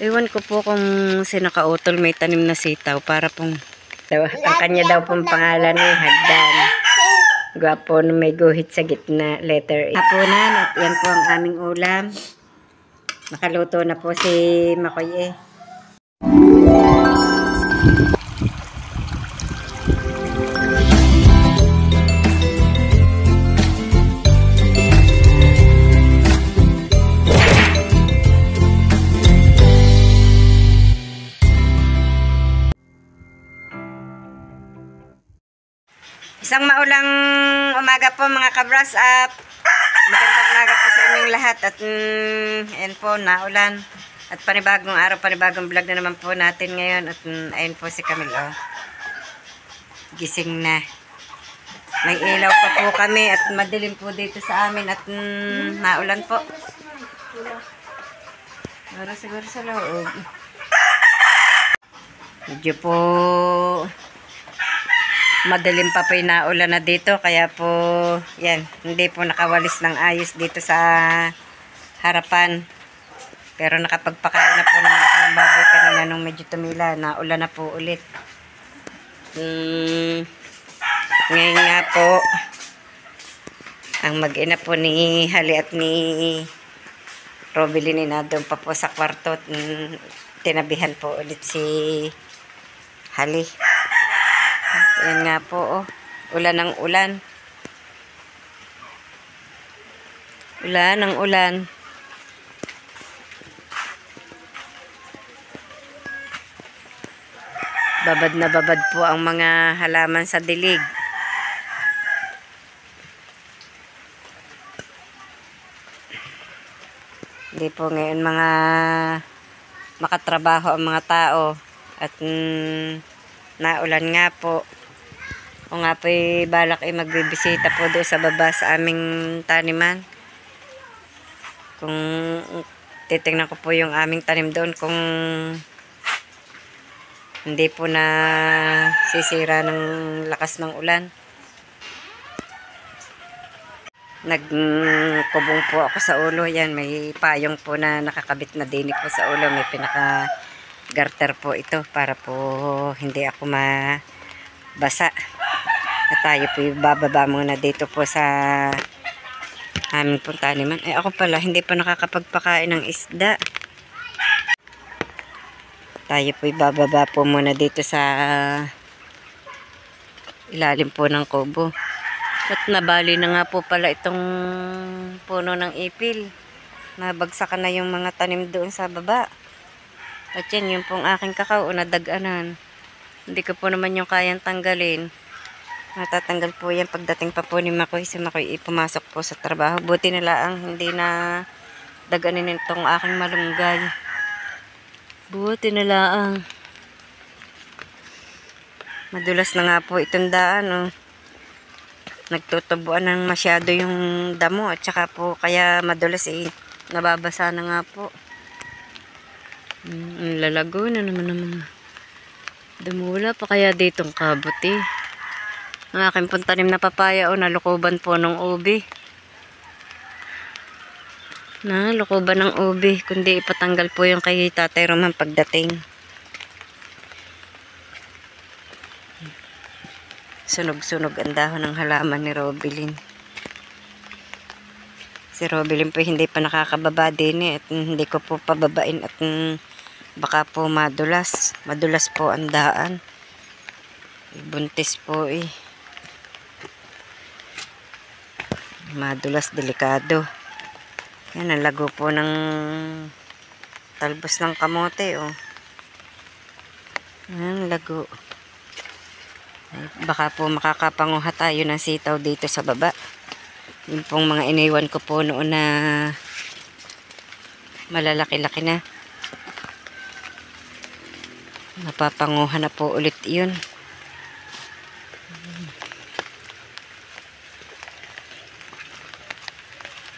Ewan ko po kung sinakautol may tanim na sitaw para pong ang kanya daw pong pangalan ay Hagdan. Gwapo na may guhit sa gitna, letter A. Hapunan at yan po ang aming ulam. Nakaluto na po si Makoy eh. Isang maulang umaga po mga kabras up. Magandang umaga po sa inyong lahat at ayan po, naulan. At panibagong araw, panibagong vlog na naman po natin ngayon. At ayun po si Camilo. Gising na. May ilaw pa po kami at madilim po dito sa amin at naulan po. Siguro sa loob. Medyo po madilim pa po yung naulan na dito, kaya po yan, hindi po nakawalis ng ayos dito sa harapan. Pero nakapagpakain na po naman ako ng baboy kanina nung medyo tumila, naulan na po ulit. Ngayon nga po ang mag-ina po ni Hali at ni Robilin na doon pa po sa kwarto at tinabihan po ulit si Hali. Ayan nga po, oh. Ulan ng ulan. Ulan ng ulan. Babad na babad po ang mga halaman sa dilig. Hindi po ngayon mga makatrabaho ang mga tao. At naulan nga po. O nga po balak ay magbibisita po doon sa baba sa aming taniman. Kung titingnan ko po yung aming tanim doon kung hindi po na sisira ng lakas ng ulan. Nagkubong po ako sa ulo. Yan, may payong po na nakakabit na dinig po sa ulo. May pinaka garter po ito para po hindi ako mabasa. At tayo po bababa muna dito po sa aming taniman. Eh ako pala hindi pa nakakapagpakain ng isda. Tayo po bababa po muna dito sa ilalim po ng kubo. At nabali na nga po pala itong puno ng ipil. Nabagsakan na yung mga tanim doon sa baba. At yan yung pong aking kakao na daganan. Hindi ko po naman yung kayang tanggalin. Matatanggal po yan pagdating pa po ni Makoy. Si Makoy pumasok po sa trabaho. Buti na lang hindi na daganin itong aking malunggay. Buti na lang. Madulas na nga po itong daan. Oh. Nagtutubuan ng masyado yung damo. At saka po kaya madulas nababasa na nga po. Ang lalago na naman ng mga dumula pa kaya ditong kabuti. Ang aking puntanim na papaya o nalukuban po ng ubi. Nalukuban ng ubi. Kundi ipatanggal po yung kay Tatay Roman pagdating. Sunog-sunog ang dahon ng halaman ni Robilin. Si Robilin po hindi pa nakakababa din eh. At hindi ko po pababain at baka po madulas. Madulas po ang daan. Buntis po eh. Madulas, delikado. Yan, ang lago po ng talbos ng kamote oh. Yan, lago. Ay, baka po makakapanguha tayo ng sitaw dito sa baba. Yung pong mga iniwan ko po noon na malalaki-laki na. Mapapanguha na po ulit yun.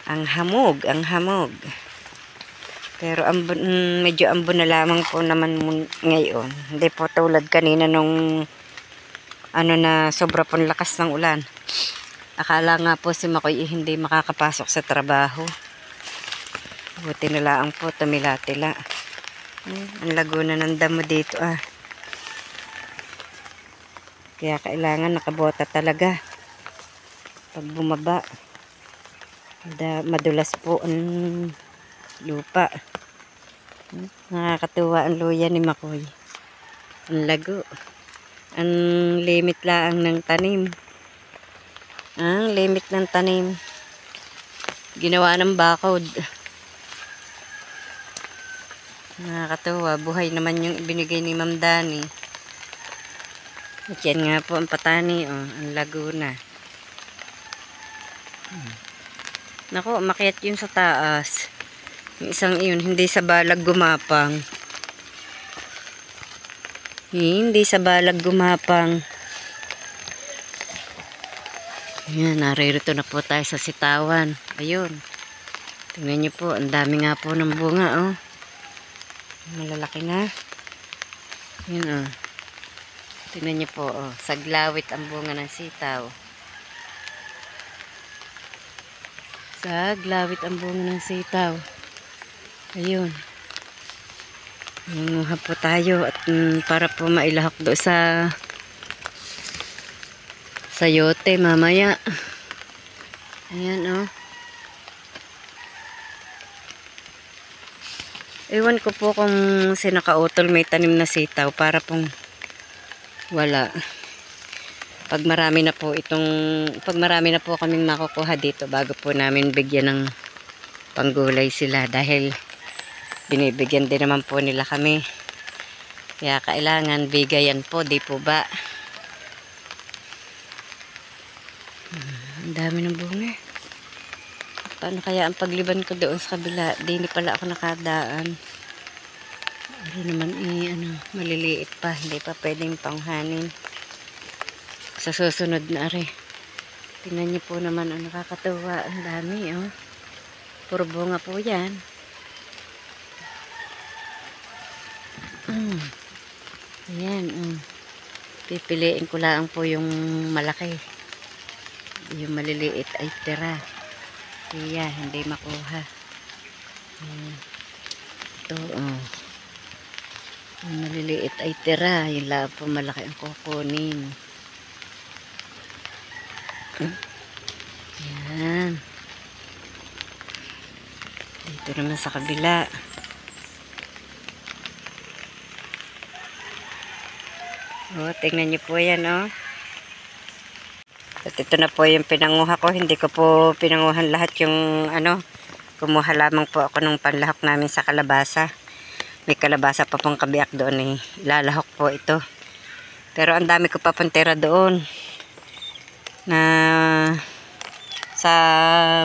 Ang hamog, ang hamog. Pero medyo ambon na lamang po naman ngayon. Hindi po tulad kanina nung na sobra pong lakas ng ulan. Akala nga po si Makoy hindi makakapasok sa trabaho. Buti na lang po tumila-tila. Ang laguna ng damo dito ah. Kaya kailangan nakabota talaga pag bumaba. Madulas po ang lupa. Nakakatuwa ang luya ni Makoy. Ang lago. Ang limit lang ng tanim. Ang limit ng tanim. Ginawa ng bakod. Nakakatuwa. Buhay naman yung ibinigay ni Ma'am Dani. At yan nga po ang patani. Oh, ang laguna. Nako, makiat yun sa taas. Yung isang iyon, hindi sa balag gumapang. Hindi sa balag gumapang. Ayan, naririto na po tayo sa sitawan. Ayun. Tingnan nyo po, ang dami nga po ng bunga, oh. Malalaki na. Ayan, oh. Tingnan nyo po, oh. Saglawit ang bunga ng sitaw. Saglawit ang bunga ng sitaw. Ayun. Nanguha po tayo at para po mailahok do sa sayote mamaya. Ayan oh. Ewan ko po kung sinakautol may tanim na sitaw para pong wala. Pag marami na po kaming makukuha dito bago po namin bigyan ng panggulay sila dahil binibigyan din naman po nila kami. Kaya kailangan bigayan po, di po ba? Ang dami ng bunga. Paano kaya ang pagliban ko doon sa kabila? Di pala ako nakadaan. Ano naman maliliit pa. Hindi pa pwedeng panghanin. Sa susunod na are. Tingnan niyo po naman ang nakakatuwa. Ang dami oh. Puro bunga po yan. Ayan. Pipiliin ko lang po yung malaki. Yung maliliit ay tira. Kaya hindi makuha. Ito yung maliliit ay tira. Yung lang po malaki ang kukunin. Ayan. Dito naman sa kabila. Oh, tingnan niyo po yan, oh. At ito na po yung pinanguha ko. Hindi ko po pinanguhan lahat yung, kumuha lamang po ako ng panlahok namin sa kalabasa. May kalabasa pa pong kabiak doon, eh. Lalahok po ito. Pero ang dami ko pa pong tira doon. Na sa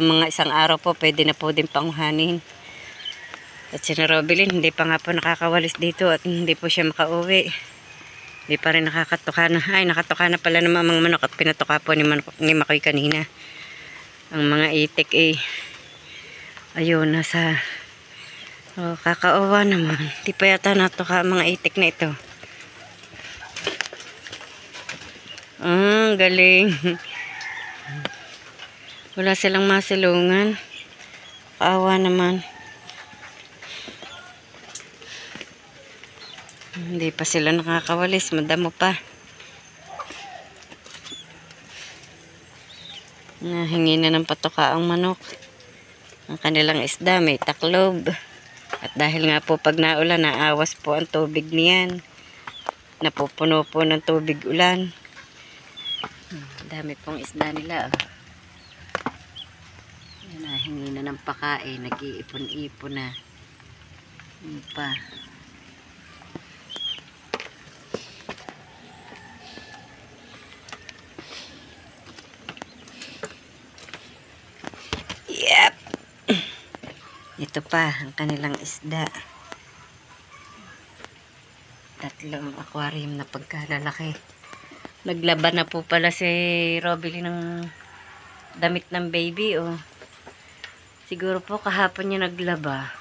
mga isang araw po, pwede na po din panguhanin. At si Robilin, hindi pa nga po nakakawalis dito at hindi po siya makauwi. Hindi pa rin nakakatuka na. Ay, nakatuka na pala ng mga manok at pinatuka po ni Makoy kanina. Ang mga itik eh. Ayun, nasa kakaawa naman. Di pa yata natuka ang mga itik na ito. Galing. Wala silang masilungan. Kaawa naman. Hindi pa sila nakakawalis. Madamo pa. Nahingi na ng patuka ang manok. Ang kanilang isda may taklob. At dahil nga po pag naulan, naawas po ang tubig niyan. Napupuno po ng tubig ulan. Dami pong isda nila. Yan, nahingi na ng pakain. Nag-iipon-ipon na. Yan pa. Yep. Ito pa ang kanilang isda. Tatlong aquarium na pagkalalaki. Naglaban na po pala si Robily ng damit ng baby, oh. Siguro po kahapon niya naglaba.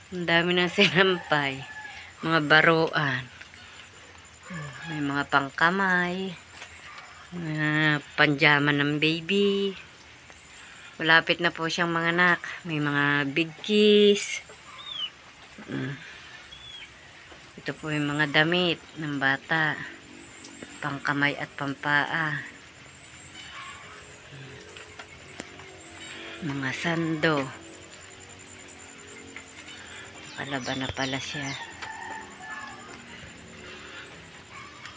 Ang dami ng sinampay. Mga baruan. May mga pangkamay. Mga panjama ng baby. Malapit na po siyang manganak. May mga big kiss. Ito po yung mga damit ng bata. Pangkamay at pampaa. Mga sando. Palaban na pala siya.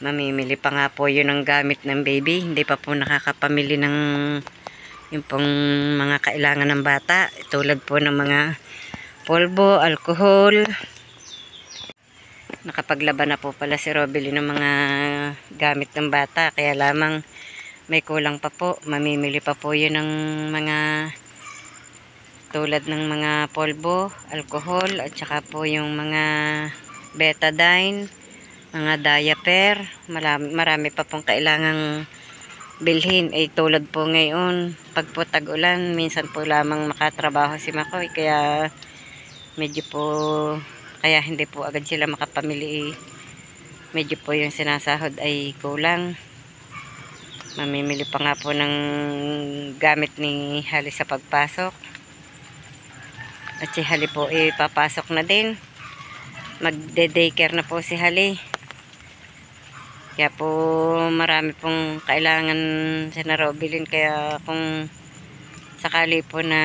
Mamimili pa nga po yun ng gamit ng baby. Hindi pa po nakakapamili ng yung pong mga kailangan ng bata. Tulad po ng mga polvo, alcohol. Nakapaglaban na po pala si Robely ng mga gamit ng bata. Kaya lamang may kulang pa po. Mamimili pa po yun ng mga tulad ng mga polvo, alcohol, at saka po yung mga betadine, mga diaper. Marami pa pong kailangang bilhin. Tulad po ngayon, pag po tag-ulan, minsan po lamang makatrabaho si Makoy. Kaya medyo po, kaya hindi po agad sila makapamili. Medyo po yung sinasahod ay kulang. Mamimili pa nga po ng gamit ni Hali sa pagpasok. At si Hali po papasok na din. Magde-daycare na po si Hali. Kaya po marami pong kailangan si Robely. Kaya kung sakali po na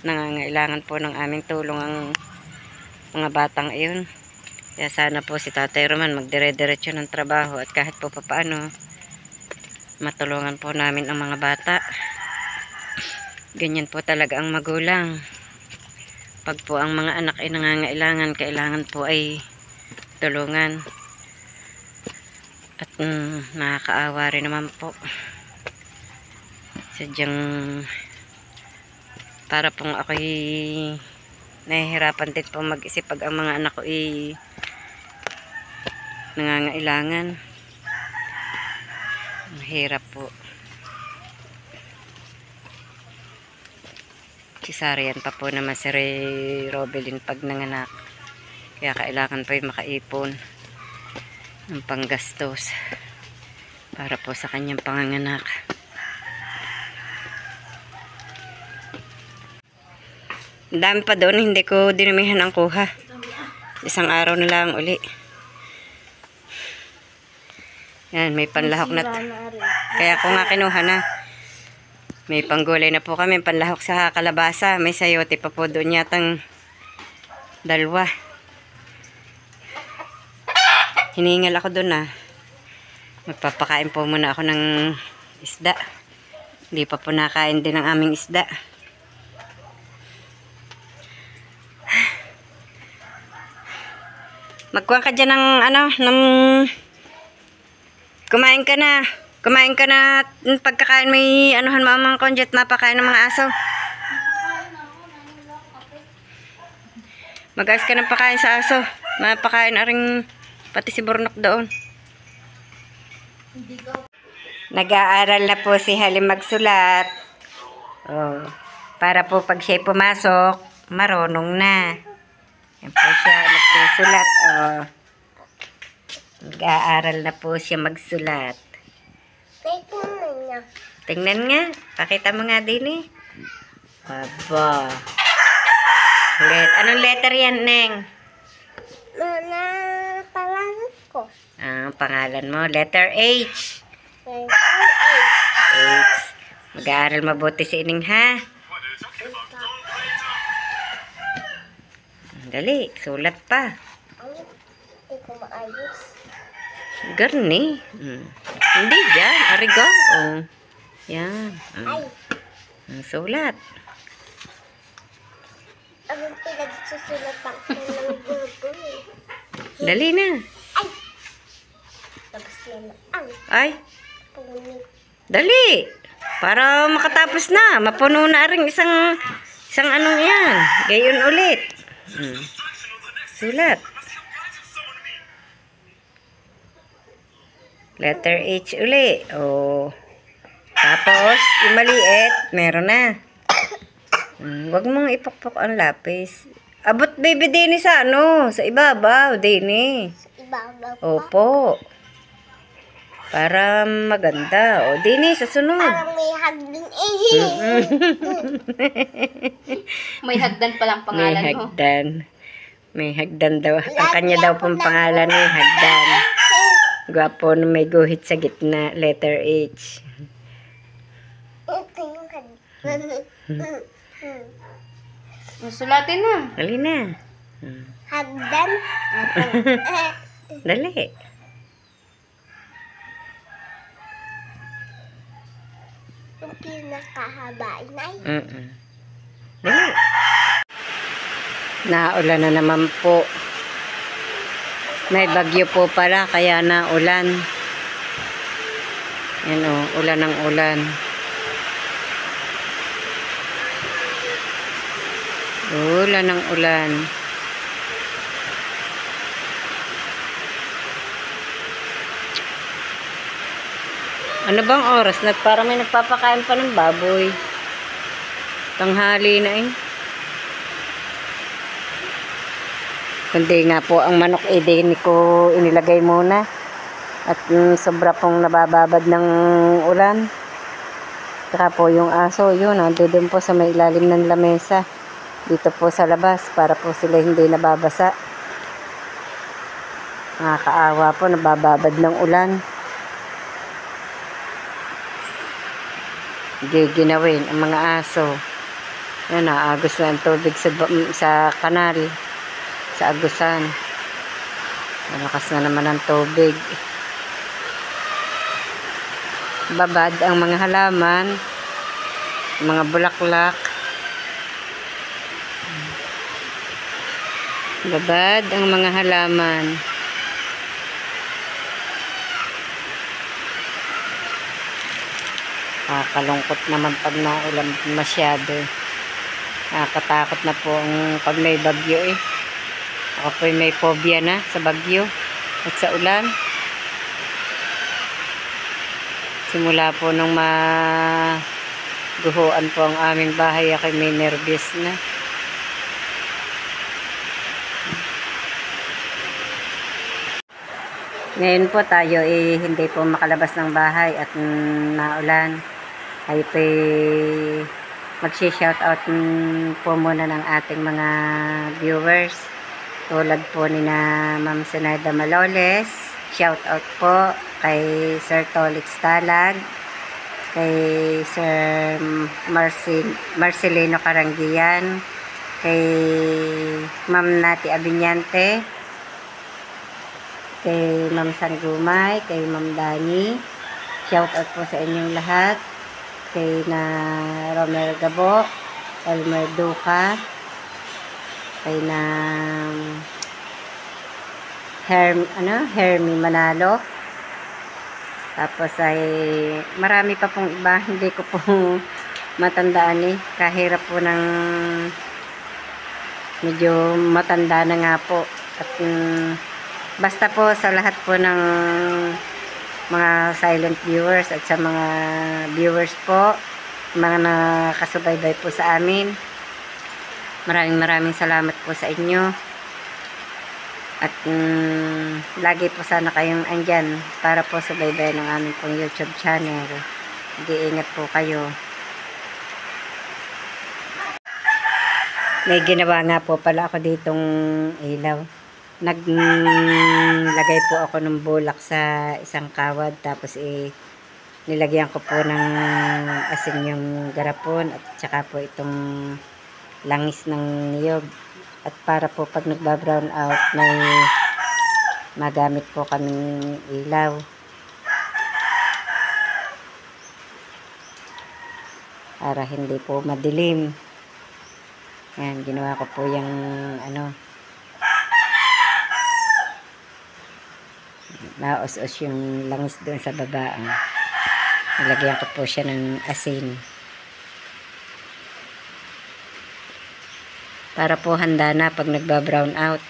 nangangailangan po ng aming tulong ang mga batang iyon. Kaya sana po si Tatay Roman magdire-diretso ng trabaho at kahit po papaano matulungan po namin ang mga bata. Ganyan po talaga ang magulang. Pag po ang mga anak ay nangangailangan, kailangan po ay tulungan. At nakakaawa rin naman po. Sadyang para pong ako'y nahihirapan din po mag-isip pag ang mga anak ko ay nangangailangan. Mahirap po. Cesarean pa po naman si Robely pag nanganak. Kaya kailangan po yung makaipon ng panggastos para po sa kanyang panganganak. Ang dami pa doon, hindi ko dinamihan ang kuha. Isang araw na lang uli. Yan, may panlahok na. Kaya ko nga kinuha na. May panggulay na po kami, panlahok sa kalabasa. May sayote pa po doon yatang dalawa. Hiningal ako doon Magpapakain po muna ako ng isda. Hindi pa po nakain din ang aming isda. Magkuha ka dyan ng kumain ka na. Kumain ka na. Pagkakain may anuhan mamang konjet napakain ng mga aso. Mag-ayos ka ng pakain sa aso. Napakain na rin pati si Burnok doon. Nag-aaral na po si Halim magsulat. Oh, para po pag siya pumasok, marunong na. Yan po siya nagsusulat. Oh. Nag-aaral na po siya magsulat. Tingnan niya. Tingnan nga. Pakita mo nga din Aba. Anong letter yan, Neng? Mana pangalan ko? Ang pangalan mo, letter H. Letter A. H. Mag-aaral mabuti si Ining, ha? Dali, sulat pa. Hindi ko maayos. Garni. Hindi dyan. Arigo. Oh. Yan. Ay. Sulat. Anong pinagsusulatan ko ng bubo Dali na. Ay. Tapos na ang Ay. punit. Dali. Para makatapos na. Mapuno na rin isang anong yan. Gayon ulit. Sulat. Letter H uli. Oh. Tapos, yung maliit, meron na. Huwag mong ipokpok ang lapis. Abot baby dini sa sa ibabaw dini. Ibabaw pa. Opo. Para maganda. O dini sa sunod. Parang may hagdan May hagdan palang pangalan May mo. hagdan. May hagdan daw. Ang kanya daw pong pangalan ay hagdan. Gwapo na may guhit sa gitna. Letter H. Ito yung hagdan. Sulatin na. Dali na. Hagdan. Dali. Yung pinakahaba inay. Dali. Naulan na naman po. May bagyo po pala, kaya naulan. Yan o, ulan ng ulan. Ulan ng ulan. Ano bang oras? Parang may nagpapakain pa ng baboy. Tanghali na eh. Kundi nga po ang manok din ko inilagay muna. At sobra pong nabababad ng ulan. Saka po yung aso, yun, nandun po sa may ilalim ng lamesa. Dito po sa labas para po sila hindi nababasa. Nakakaawa po, nabababad ng ulan. Giginawin ang mga aso. Yan, naagos na ang tubig sa kanal. Sa agusan. Malakas na naman ang tubig. Babad ang mga halaman, mga bulaklak. Babad ang mga halaman. Kalungkot naman pag naulan masyado. Nakakatakot na po ang pag may bagyo eh. Ako po may phobia na sa bagyo at sa ulan. Simula po nung maguhuan po ang aming bahay, ako may nervous na. Ngayon po tayo hindi po makalabas ng bahay at naulan. Ay po mag-shoutout po muna ng ating mga viewers. Tulad po ni na Ma'am Senada Maloles. Shoutout po kay Sir Tolix Talag, kay Sir Marcelino Karangian, kay Ma'am Nati Abinyante, kay Ma'am Sangumay, kay Ma'am Dani. Shoutout po sa inyong lahat. Kay na Romel Gabo, Elmer Duca, kay na Hermie Manalo. Tapos ay marami pa pong iba, hindi ko pong matandaan eh. Kahirap po ng medyo matanda na nga po. At basta po sa lahat po ng mga silent viewers at sa mga viewers po, mga nakasubaybay po sa amin, maraming salamat po sa inyo. At lagi po sana kayong andyan para po subaybay ng aming pong YouTube channel. Ingat po kayo. May ginawa nga po pala ako ditong ilaw. Naglagay po ako ng bulak sa isang kawad, tapos nilagyan ko po ng asin yung garapon at saka po itong langis ng niyog. At para po pag nagba-brown out may magamit po kaming ilaw. Para hindi po madilim. Yan, ginawa ko po yung naos-os yung langis doon sa baba. Nilagyan ko po siya ng asin. Para po handa na pag nagba-brown out.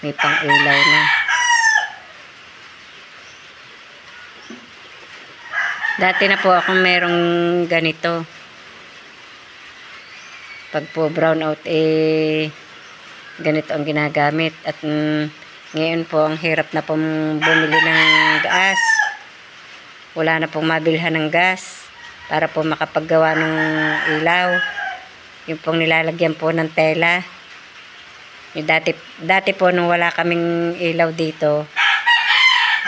May pang-ilaw na. Dati na po akong merong ganito. Pag po brown out ganito ang ginagamit. At ngayon po, ang hirap na pong bumili ng gas. Wala na pong mabilhan ng gas para po makapaggawa ng ilaw. Yung pong nilalagyan po ng tela. Yung dati po nung wala kaming ilaw dito,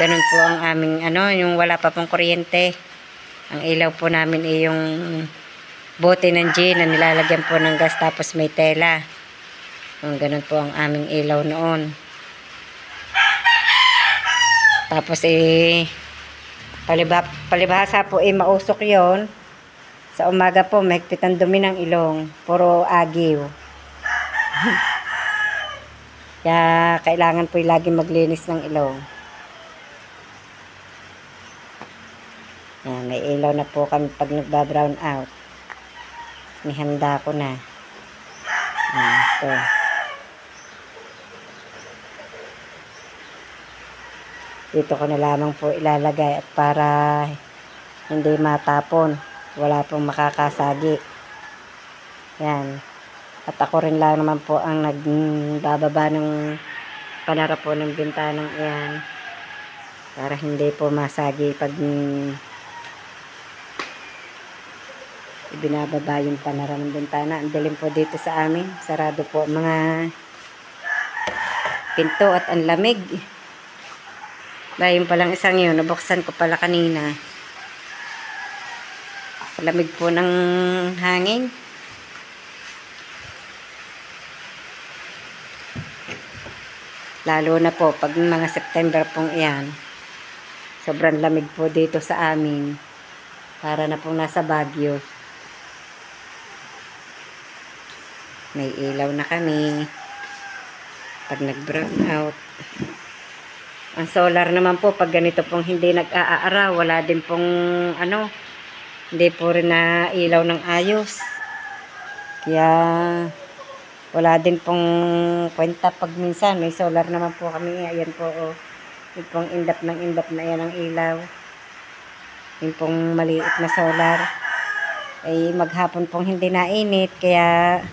ganun po ang aming yung wala pa pong kuryente. Ang ilaw po namin ay yung bote ng gin na nilalagyan po ng gas tapos may tela. Ganun po ang aming ilaw noon. Tapos palibhasa po mausok yon. Sa umaga po mahigpit ang dumi ng ilong. Puro agiw. Kaya kailangan po lagi maglinis ng ilong. Yan, may ilaw na po kami pag nagba-brown out. Nihanda ko na. Ito. Dito ko na lamang po ilalagay at para hindi matapon. Wala pong makakasagi. Yan. At ako rin lang naman po ang nagbababa ng panara po ng bintanang iyan. Para hindi po masagi pag ibinababa yung panara ng bintana. Ang dilim po dito sa amin. Sarado po mga pinto at ang lamig. Dahil palang isang yun, nabuksan ko pala kanina. Lamig po ng hangin. Lalo na po pag mga September pong iyan. Sobrang lamig po dito sa amin. Para na pong nasa Baguio. May ilaw na kami. Pag nag-brown out. Ang solar naman po, pag ganito pong hindi nag-aaraw, wala din pong hindi po rin na ilaw ng ayos. Kaya wala din pong kwenta pag minsan. May solar naman po kami. Ayan po, yung pong indap na yan ang ilaw. Yung pong maliit na solar. Ay maghapon pong hindi nainit. Kaya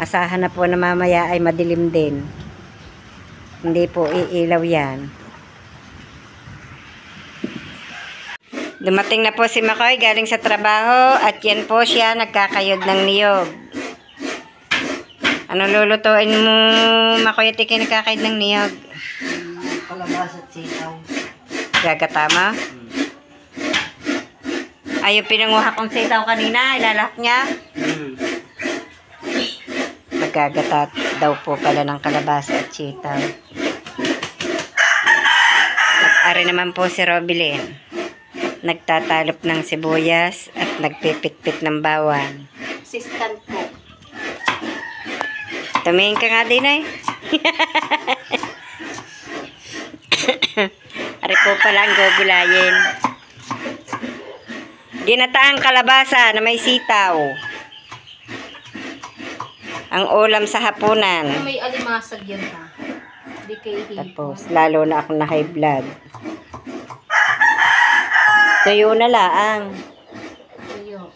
asahan na po na mamaya ay madilim din. Hindi po iilaw yan. Dumating na po si Makoy galing sa trabaho. At yan po siya nagkakayod ng niyog. Ano lulutuin mo, Makoy, at ikinakakayod ng niyog? Kalabasa at sitaw. Gagatama? Ay, yung pinanguha kong sitaw kanina, ilalak niya? Magagatat daw po pala ng kalabasa at sitaw. At ari naman po si Robilyn. Nagtatalop ng sibuyas at nagpipitpit ng bawang. Assistant po. Tumingin ka nga din ay. Ari po pala ang gugulayin. Ginataang kalabasa na may sitaw. Ang ulam sa hapunan. May alimasag yan ha. Hindi kayo hihipon. Tapos, lalo na ako na high blood. Tuyo na laang. Tuyo.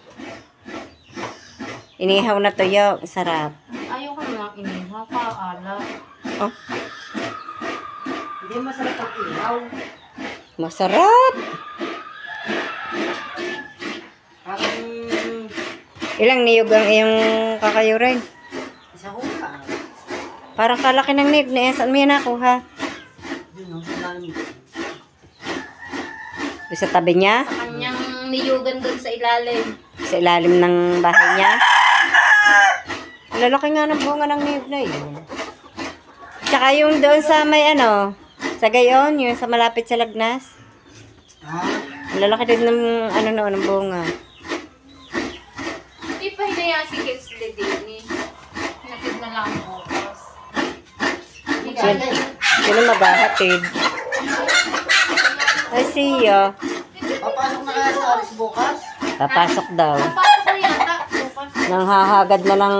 Inihaw na tuyo. Sarap. Ayoko na inihaw ka, ala. Oh, Hindi masarap ang ilaw. masarap. Parang Ilang niyog ang iyong kakayurin? isa ko pa. Parang kalaki ng niyog na saan mo yan nakuha? Yun, sa lalim. Doon sa tabi niya? Sa kanyang niyugan doon sa ilalim. Sa ilalim ng bahay niya? Lalaki nga ng bunga ng niyog na yun. Tsaka yung doon sa may sa gayon, yung sa malapit sa Lagnas. Lalaki din ng noon ng bunga. Hindi pa hinaya si Kinsley din eh. Nakid na lang ang oras. Sino maghahatid? Ay, siya. Papasok na kaya sa alis bukas? Papasok daw. Napasok ko yata. Bukas. Nang hahagad na ng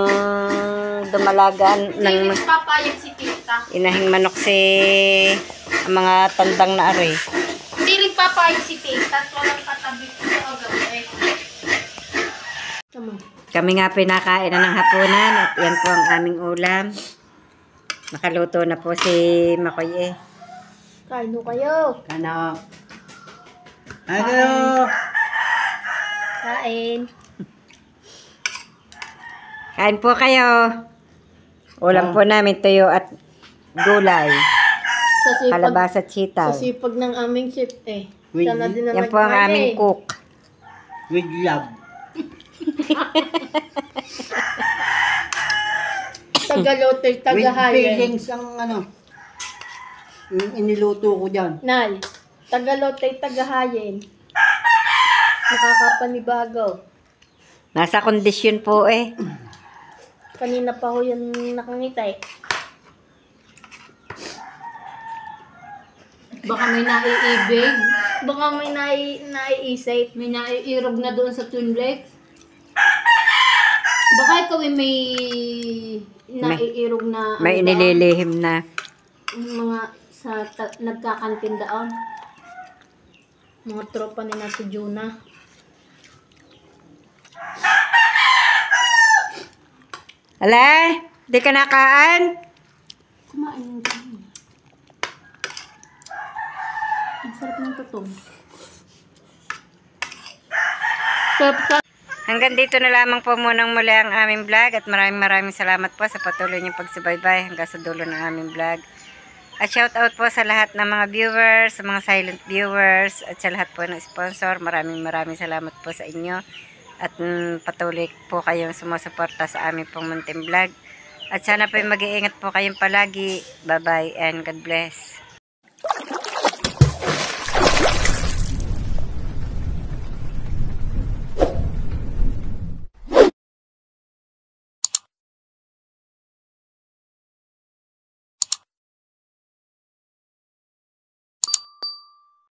dumalagaan ng Hindi papayag si tita. inahing manok ang mga tandang na ari. Hindi rin papayag si tita. At walang katabi ko sa gabi. Kami nga pinakain na ng hapunan at yan po ang aming ulam. Nakaluto na po si Makoy. Kain mo kayo. Ano? Ano? Kain. Kain po kayo. Ulam po namin tuyo at gulay. Sa sipag, Kalabasa at sa sitaw. sipag ng aming chef eh. Wait, Siya na din na Yan po ang nagmali. aming cook. With love. Tagalotoy, With tagahayan. feelings ang ano. Yung iniluto ko dyan. Nay, tagalotoy, tagahayin. Nakakapanibago. Nasa kondisyon po eh. Kanina pa ho yan nakangitay. Baka may naiibig. Baka may naiisip. May naiirog na doon sa Twin Lakes. Baka ikaw ay may naiirog na May ano ba? inililihim na. Mga sa nagkakantin daon. Mga tropa ni Nati Juna. Ala, di ka nakaan? Kumain ng ganun. Ang sarap ng tutong. Hanggang dito na lamang po munang muli ang aming vlog at maraming salamat po sa patuloy niyong pagsubaybay hanggang sa dulo ng aming vlog. At shout out po sa lahat ng mga viewers, sa mga silent viewers at sa lahat po ng sponsor. Maraming salamat po sa inyo. At patuloy po kayong sumusuporta sa aming pong munting vlog. At sana po mag-iingat po kayong palagi. Bye-bye and God bless.